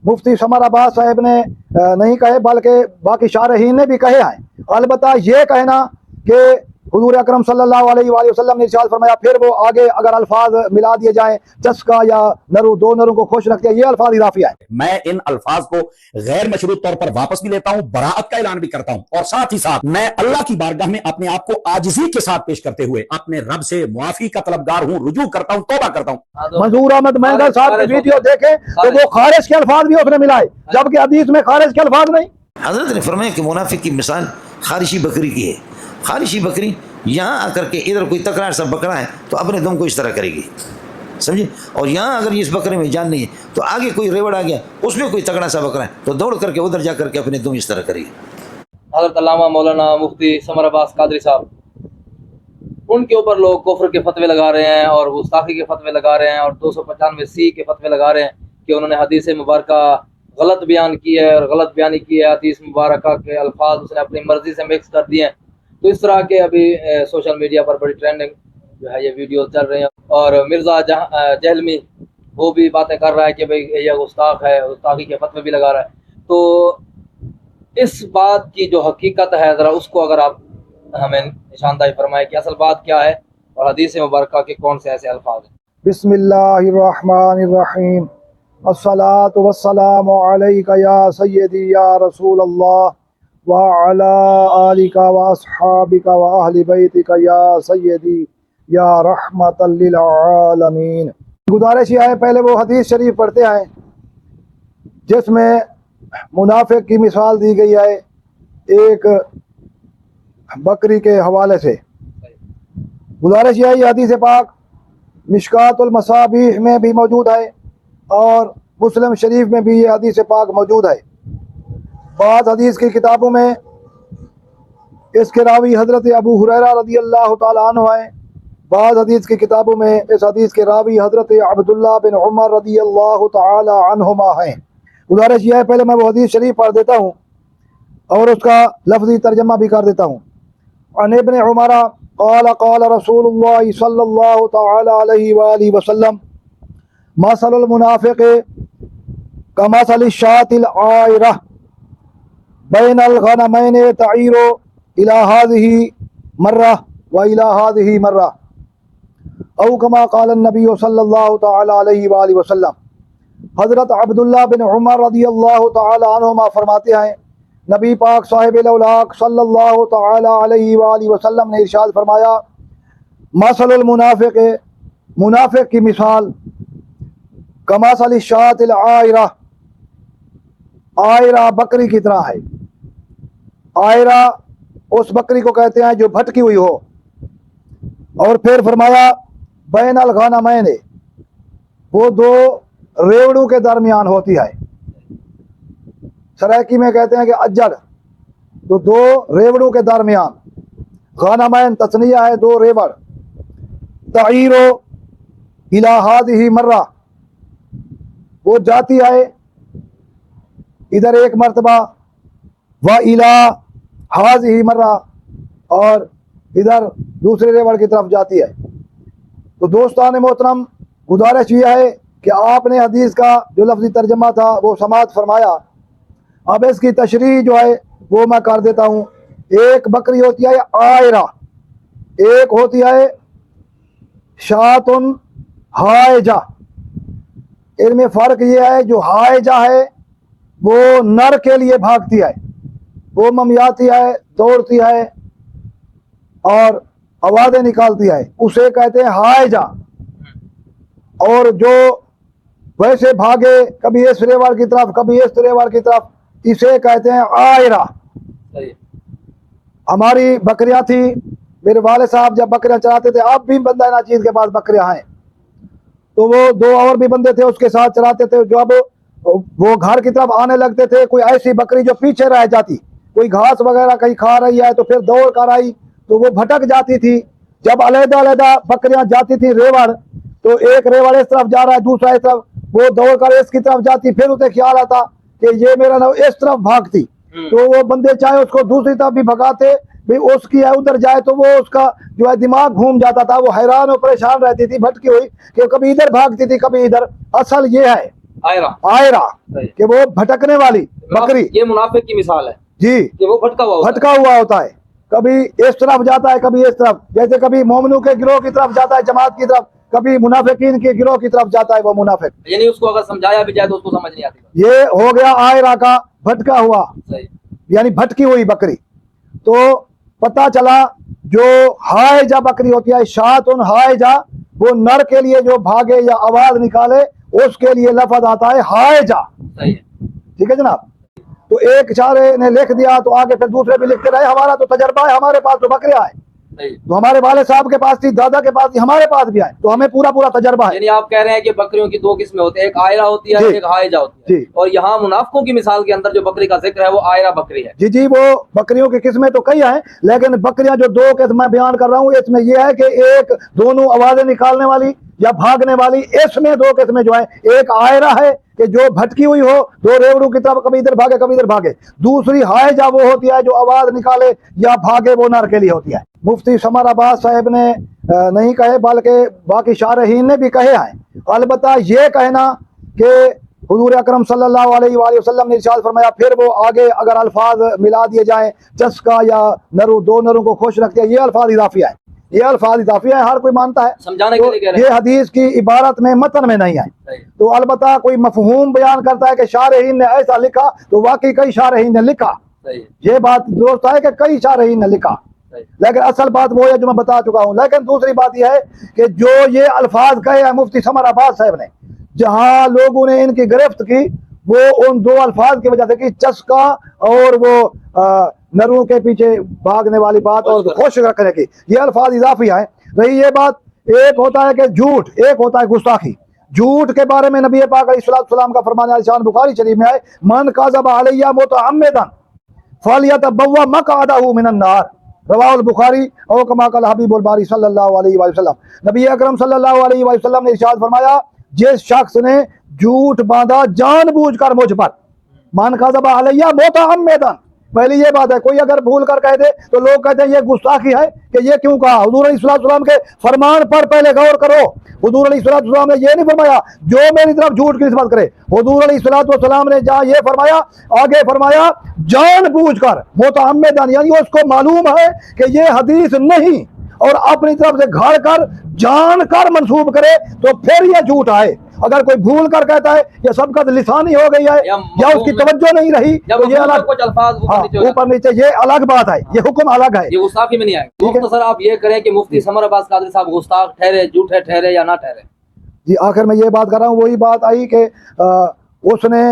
मुफ्ती summer Abbas साहब ने नहीं कहे, बल्कि बाकी शारहीन ने भी कहे हैं। अलबत्ता ये कहना कि हुजूर अकरम सल्लल्लाहु अलैहि वसल्लम ने इरशाद फरमाया, फिर वो आगे अगर अल्फाज मिला दिए जाएं, चस्का या नरू, दो नरों को खुश रखते हैं, ये अल्फाज इजाफिया है। मैं इन अल्फाज को गैर मशरूत तौर पर वापस भी लेता हूं, बराअत का ऐलान भी करता हूं, और साथ ही साथ मैं अल्लाह की बारगाह में अपने आप को आजिज़ी के साथ पेश करते हुए अपने रब से मुआफी का तलबगार हूं, रुजू करता हूं, तौबा करता हूं। मंजूर अहमद महंगा साहब की वीडियो देखें तो वो खारिज के अल्फाज भी उसने मिलाए, जबकि हदीस में खारिज के अल्फाज नहीं। हजरत ने फरमाया कि मुनाफिक की मिसाल खारिशी बकरी की है। खारिशी बकरी यहाँ आकर के इधर कोई तकरार सा बकरा है तो अपने दम को इस तरह करेगी, समझे, और यहाँ अगर इस बकरे में जान नहीं है तो आगे कोई रेवड़ आ गया, उसमें कोई तगड़ा सा बकरा है तो दौड़ करके उधर जा करके अपने दम इस तरह करेगी। हज़रत अल्लामा मौलाना मुफ्ती समर अब्बास कादरी साहब, उनके ऊपर लोग कुफ्र के फतवे लगा रहे हैं और गुस्ताखी के फतवे लगा रहे हैं और 295C के फतवे लगा रहे हैं कि उन्होंने हदीस मुबारक गलत बयान की है और गलत बयानी की है, हदीस मुबारक के अल्फाज उसने अपनी मर्जी से मिक्स कर दिए हैं। तो इस तरह के अभी सोशल मीडिया पर बड़ी ट्रेंडिंग जो है ये वीडियो चल रही हैं, और मिर्ज़ा जहलमी वो भी बातें कर रहा है कि भाई ये गुस्ताख है, गुस्ताखी के फतवे भी लगा रहा है। तो इस बात की जो हकीकत है ज़रा उसको अगर आप हमें निशानदाही फरमाए कि असल बात क्या है और हदीस मुबारक के कौन से ऐसे अल्फाज हैं। बिस्मिल्लाहिर्रहमानिर्रहीम, अस्सलातु वस्सलामु अलैका या सय्यदी या रसूल अल्लाह व अला आलिका व अस्हाबिका व अहली बैतिका या सय्यदी या रहमतल लिल आलमीन। गुजारिश है पहले वो हदीस शरीफ पढ़ते हैं जिसमें मुनाफिक की मिसाल दी गई है एक बकरी के हवाले से। गुजारिश है ये हदीस पाक मिशकातुल मसाबीह में भी मौजूद है और मुस्लिम शरीफ में भी ये हदीस पाक मौजूद है। बाद हदीस की किताबों में इसके रावी हज़रत अबू हुरैरा रज़ी अल्लाह ताला अन्हु हैं। बाद हदीस की किताबों में इस हदीस के रावी हज़रत अब्दुल्लाह बिन उमर रज़ी अल्लाह ताला अन्हुमा हैं। गुजारिश यह है पहले मैं वो हदीस शरीफ पढ़ देता हूँ और उसका लफ्ज़ी तर्जमा भी कर देता हूँ। अन इब्न उमर क़ाल क़ाल रसूलुल्लाह सल्लल्लाहु तआला अलैहि वआलिहि वसल्लम मसलुल मुनाफ़िक़ कमसलि शातिल आयरा बैनल गनमैन तईरो इला हाज़िही मर्रा व इला हाज़िही मर्रा औ कमा क़ाल नबी सल्लल्लाहु तआला अलैहि वआलिहि वसल्लम। हज़रत अब्दुल्लाह बिन उमर रज़ियल्लाहु तआला अन्हुमा फरमाते हैं नबी पाक साहिब औलाक सल्लल्लाहु तआला अलैहि वआलिहि वसल्लम ने इरशाद फरमाया, मसलुल मुनाफ़िक़, मुनाफिक की मिसाल कमासली शातिल आयरा, आयरा बकरी की तरह है। आयरा उस बकरी को कहते हैं जो भटकी हुई हो। और फिर फरमाया बैनल गनमैन, वो दो रेवड़ों के दरमियान होती है। सराकी में कहते हैं कि अज्जर, तो दो रेवड़ों के दरमियान। गनमैन तस्निया है, दो रेवड़। तईरो इला हाज़िही मर्रा, वो जाती है इधर एक मर्तबा, व इला हाज़िही मर्रा, और इधर दूसरे रेवड़ की तरफ जाती है। तो दोस्तान मोहतरम, गुजारिश यह है कि आपने हदीस का जो लफ्ज़ी तर्जमा था वो समाअत फरमाया। अब इसकी तशरीह जो है वो मैं कर देता हूँ। एक बकरी होती है आयरा, एक होती है शातुन हायजा। इनमें फ़र्क ये है, जो हायजा है वो नर के लिए भागती है, वो ममियाती है, दौड़ती है और आवाज़ें निकालती है, उसे कहते हैं हायजा। और जो वैसे भागे कभी इस रेवड़ की तरफ कभी इस रेवड़ की तरफ, इसे कहते हैं आयरा। हमारी बकरियां थी, मेरे वाले साहब जब बकरियां चराते थे, अब भी बंदा नाचीज के पास बकरियां हैं, तो वो दो और भी बंदे थे उसके साथ चराते थे। जब वो घर की तरफ आने लगते थे, कोई ऐसी बकरी जो पीछे रह जाती, कोई घास वगैरह कहीं खा रही है तो फिर दौड़ कर आई तो वो भटक जाती थी। जब अलग-अलग बकरियां जाती थी रेवड़, तो एक रेवड़ इस तरफ जा रहा है, दूसरा इस तरफ, वो दौड़ कर इसकी तरफ जाती, फिर उसे ख्याल आता कि ये मेरा ना इस तरफ भागती, तो वो बंदे चाहे उसको दूसरी तरफ भी भगाते, भी उसकी है उधर जाए, तो वो उसका जो है दिमाग घूम जाता था, वो हैरान और परेशान रहती थी भटकी हुई कि कभी इधर भागती थी कभी इधर। असल ये है आयरा आयरा सही। कि वो भटकने वाली बकरी, ये मुनाफिक की मिसाल है जी, कि वो भटका हुआ होता भटका हुआ होता है, कभी इस तरफ जाता है कभी इस तरफ, जैसे कभी मोमिनों के गिरोह की तरफ जाता है, जमात की तरफ, कभी मुनाफिकीन के गिरोह की तरफ जाता है वो मुनाफिक। है। यानी उसको अगर समझाया भी जाए तो उसको समझ नहीं आती। ये हो गया आयरा का भटका हुआ, सही यानी भटकी हुई बकरी। तो पता चला जो हायजा बकरी होती है, शातुन हायजा, वो नर के लिए जो भागे या आवाज निकाले उसके लिए लफ्ज आता है हायजा। सही है। ठीक है जनाब। तो एक चारे ने लिख दिया तो आगे फिर दूसरे भी लिखते रहे। हमारा तो तजर्बा है, हमारे पास तो बकरियां है, सही। तो हमारे वाले साहब के पास थी, दादा के पास थी, हमारे पास भी आए, तो हमें पूरा पूरा तजर्बा है। यानी आप कह रहे हैं कि बकरियों की दो किस्में होती है, एक आयरा होती है जी। और एक हायजा होती है, जी। और यहाँ मुनाफिकों की मिसाल के अंदर जो बकरी का जिक्र है वो आयरा बकरी है। जी जी, वो बकरियों की किस्में तो कई हैं, लेकिन बकरियां जो दो किस्म मैं बयान कर रहा हूँ, इसमें यह है कि एक दोनों आवाजें निकालने वाली या भागने वाली, इसमें दो किस्में जो है, एक आयरा है कि जो भटकी हुई हो, दो रेवड़ू की तरफ कभी इधर भागे कभी इधर भागे। दूसरी हायजा वो होती है जो आवाज निकाले या भागे, वो नर के लिए होती है। मुफ्ती समर अब्बास साहब ने नहीं कहे बल्कि बाकी शारहीन ने भी कहे हैं। अलबत्ता ये कहना कि हुजूर अकरम सल्लल्लाहु अलैहि वसल्लम ने इरशाद फरमाया, फिर वो आगे अगर अल्फाज मिला दिए जाएं, चस्का या नरू, दो नरों को खुश रखते हैं, ये अल्फाज इजाफिया है, ये अल्फाज इजाफिया है, हर कोई मानता है। समझाने तो के लिए कह रहे ये हैं। हदीस की इबारत में मतन में नहीं है। सही। तो अलबत्ता कोई मफहूम बयान करता है कि शारहीन ने ऐसा लिखा, तो वाकई कई शारहीन ने लिखा, सही। ये बात दुरुस्त है कि कई शारहीन ने लिखा, सही। लेकिन असल बात वो है जो मैं बता चुका हूँ। लेकिन दूसरी बात यह है कि जो ये अल्फाज कहे हैं मुफ्ती समर अब्बास साहब ने, जहाँ लोगों ने इनकी गिरफ्त की वो उन दो अल्फाज की वजह से कि चस्का और वो नरों के पीछे भागने वाली बात और खुश रखने की, ये अल्फाज इजाफी है। रही ये बात, एक होता है कि झूठ, एक होता है गुस्ताखी। झूठ के बारे में नबी पाक अलैहिस्सलाम का फरमान है, शान बुखारी शरीफ में है, मन काज़ब अलैया मुतअम्मिदन फलियतबव्वा मक़अदहु मिनन नार, रवाहुल बुखारी और कमा क़ाल हबीबुल बारी सल्लल्लाहु अलैहि वसल्लम। नबी अकरम सल्लल्लाहु अलैहि वसल्लम ने इरशाद फरमाया, जिस शख्स ने झूठ बांधा जानबूझकर मुझ पर, मन काज़ब अलैया मुतअम्मिदन, पहली ये बात है, कोई अगर भूल कर कह दे तो लोग कहते हैं ये गुस्ताखी है कि ये क्यों कहा। हुजूर अलैहिस्सलाम के फरमान पर पहले गौर करो। हुजूर अलैहिस्सलाम ने ये नहीं फरमाया जो मेरी तरफ झूठ की निस्बत करे। हुजूर अलैहिस्सलाम ने जहाँ ये फरमाया, आगे फरमाया जानबूझकर मुतअम्मिदन, यानी उसको मालूम है कि ये हदीस नहीं और अपनी तरफ से घड़ कर जानकर मंसूब करे तो फिर ये झूठ आए। अगर कोई भूल कर कहता है ये सबका लिसानी हो गई है या उसकी तवज्जो नहीं रही, तो ये अलग, कुछ अल्फाज ऊपर नीचे, ये अलग बात है, ये हुक्म अलग है। ये गुस्ताखी में नहीं आएगा। तो सर आप ये करें कि मुफ्ती समर अब्बास कादरी साहब गुस्ताख ठहरे, झूठे ठहरे या ना ठहरे? जी आखिर में ये बात कर रहा हूँ, वही बात आई कि उसने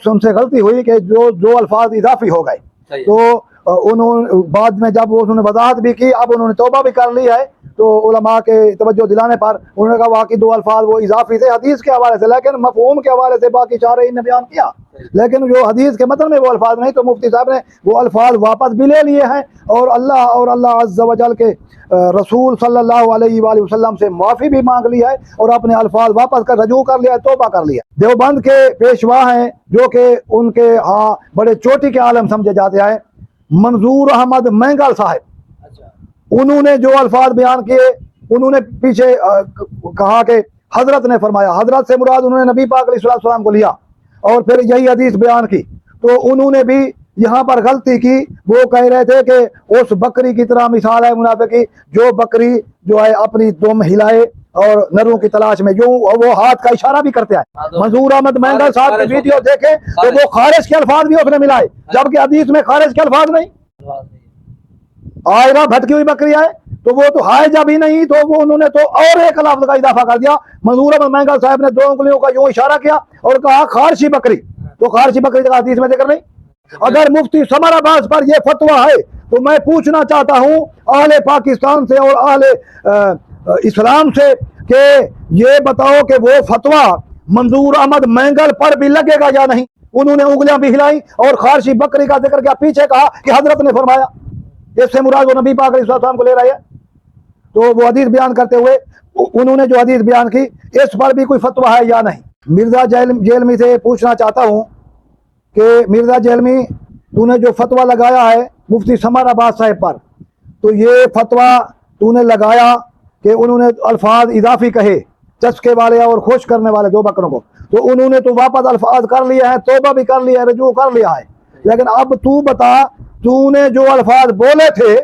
उनसे गलती हुई कि जो अल्फाज इजाफी हो गए, तो उन्होंने बाद में जब उन्होंने वजाहत भी की, अब उन्होंने तौबा भी कर ली है, तो उलमा के तवज्जो दिलाने पर उन्होंने कहा वाकई दो अल्फाज वो इजाफी थे हदीस के हवाले से, लेकिन मफहूम के हवाले से बाकी चारे ने बयान किया, लेकिन जो हदीस के मतन में वो अल्फाज नहीं, तो मुफ्ती साहब ने वो अल्फाज वापस भी ले लिए हैं और अल्लाह अज़्ज़ा वजल के रसूल सल्लल्लाहु अलैहि वसल्लम से माफ़ी भी मांग ली है और अपने अल्फाज वापस कर रजू कर लिया है, तौबा कर लिया। देवबंद के पेशवा हैं जो कि उनके हाँ बड़े चोटी के आलम समझे जाते हैं, मंजूर अहमद महंगल साहब, उन्होंने जो अल्फाज बयान किए, उन्होंने पीछे कहा कि हजरत ने फरमाया, हजरत से मुराद उन्होंने नबी पाक अलैहिस्सलाम को लिया और फिर यही हदीस बयान की, तो उन्होंने भी यहाँ पर गलती की। वो कह रहे थे कि उस बकरी की तरह मिसाल है मुनाफिक की, जो बकरी जो है अपनी दुम हिलाए और नरों की तलाश में, जो वो हाथ का इशारा भी करते हैं। मंजूर अहमद महंगल साहब की वीडियो देखे तो वो खारिज के अल्फाज भी उसने मिलाए, जबकि हदीस में खारिज के अल्फाज नहीं। आयरा भटकी हुई बकरी है तो वो तो हायजा भी नहीं, तो वो उन्होंने तो और एक लफ्ज का इजाफा कर दिया। मंजूर अहमद महंगल साहब ने दो उंगलियों का यूं इशारा किया और कहा खारशी बकरी, तो खारशी बकरी का हदीस में जिक्र नहीं। अगर मुफ्ती समर अब्बास पर यह फतवा है तो मैं पूछना चाहता हूँ अहले पाकिस्तान से और अहले इस्लाम से कि ये बताओ कि वो फतवा मंजूर अहमद महंगल पर भी लगेगा या नहीं। उन्होंने उंगलियां भी हिलाई और खारशी बकरी का जिक्र किया, पीछे कहा कि हजरत ने फरमाया, इससे मुराद वो नबी पाक अलैहिस्सलाम को ले रहा है। तो वो हदीस बयान करते हुए उन्होंने जो हदीस बयान की, इस पर भी कोई फतवा है या नहीं। मिर्जा जेलमी से पूछना चाहता हूँ कि मिर्जा जेलमी, तूने जो फतवा लगाया है मुफ्ती समर अब्बास साहब पर, तो ये फतवा तूने लगाया कि उन्होंने अल्फाज इजाफी कहे, चस्के वाले और खुश करने वाले 2 बकरों को, तो उन्होंने तो वापस अल्फाज कर लिए हैं, तौबा भी कर लिया है, रजू कर लिया है। लेकिन अब तू बता, तूने जो अल्फाज बोले थे,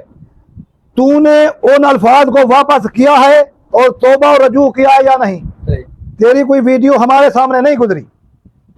तूने उन अल्फाज को वापस किया है और तौबा और रजू किया है या नहीं? तेरी कोई वीडियो हमारे सामने नहीं गुजरी।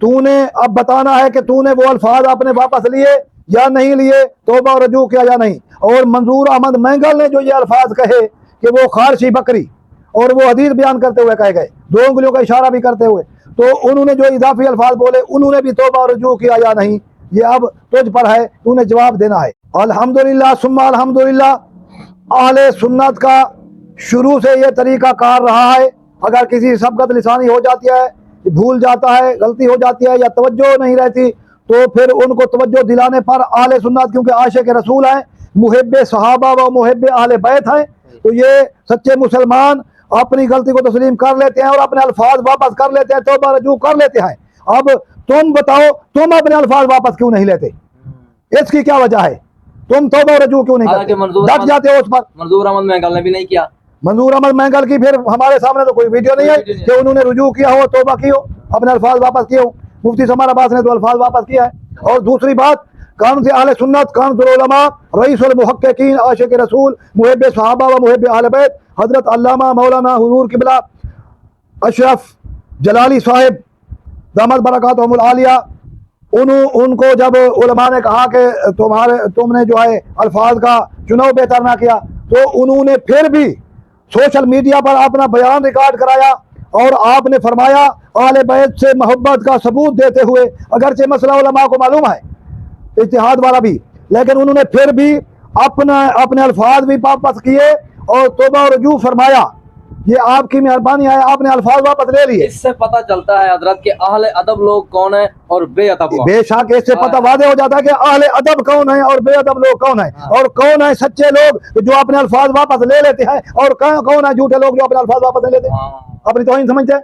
तूने अब बताना है कि तूने वो अल्फाज अपने वापस लिए या नहीं लिए, तौबा और रजू किया या नहीं। और मंजूर अहमद मैंगल ने जो ये अल्फाज कहे कि वो खारशी बकरी, और वो हदीस बयान करते हुए कहे गए, 2 उंगलियों का इशारा भी करते हुए, तो उन्होंने जो इजाफी अल्फाज बोले उन्होंने भी तौबा और रजू किया या नहीं, ये अब तुझ पर है, तूने जवाब देना है। अल्हम्दुलिल्लाह सुम्मा अल्हम्दुलिल्लाह, अहले सुन्नत का शुरू से ये तरीका कार रहा है, अगर किसी सबकत लिसानी हो जाती है, भूल जाता है, गलती हो जाती है या तवज्जो नहीं रहती, तो फिर उनको तवज्जो दिलाने पर अहले सुन्नत, क्योंकि आशिक रसूल हैं, मुहिब्बे सहाबा व मुहिब्बे अहले बैत हैं, तो ये सच्चे मुसलमान अपनी गलती को तस्लीम कर लेते हैं और अपने अल्फाज वापस कर लेते हैं, तौबा रजू कर लेते हैं। अब तुम बताओ, तुम अपने अल्फाज वापस क्यों नहीं लेते? इसकी क्या वजह है? तुम तौबा रजू क्यों नहीं करते? डट जाते हो उस पर। मंजूर अहमद महंगल ने भी नहीं किया। मंजूर अहमद महंगल की फिर हमारे सामने तो कोई वीडियो नहीं है कि उन्होंने रुजू किया हो, तौबा की हो, अपने अल्फाज वापस किए हो। मुफ्ती समर अब्बास ने तो अल्फाज वापस किया है। और दूसरी बात, कान से अहले सुन्नत, कानूनुल उलमा, रईसुल मुहक्किकीन, आशिक रसूल, मुहिब्बे सहाबा व मुहिब्बे अहले बैत, हजरत अल्लामा मौलाना हुजूर किबला अशरफ जलाली साहिब दामद बरकातहुमुल आलिया, उनको जब उलमा ने कहा कि तुमने जो है अल्फाज का चुनाव बेहतर ना किया, तो उन्होंने फिर भी सोशल मीडिया पर अपना बयान रिकॉर्ड कराया और आपने फरमाया अहले बैत से मोहब्बत का सबूत देते हुए, अगरचे मसला उलमा को मालूम है इज्तिहाद वाला भी, लेकिन उन्होंने फिर भी अपने अल्फाज भी वापस किए और तौबा और रजू फरमाया। ये आपकी मेहरबानी है, आपने अल्फाज वापस ले लिए। इससे पता चलता है हजरत के अहले अदब लोग कौन है और बेअदब कौन। बेशक इससे पता वादे हो जाता है कि अहले अदब कौन है और बेअदब लोग कौन है, और कौन है सच्चे लोग जो अपने अल्फाज वापस ले लेते हैं और कौन है झूठे लोग जो अपने अल्फाज वापस ले लेते हैं। अपनी तौहीन समझते हैं।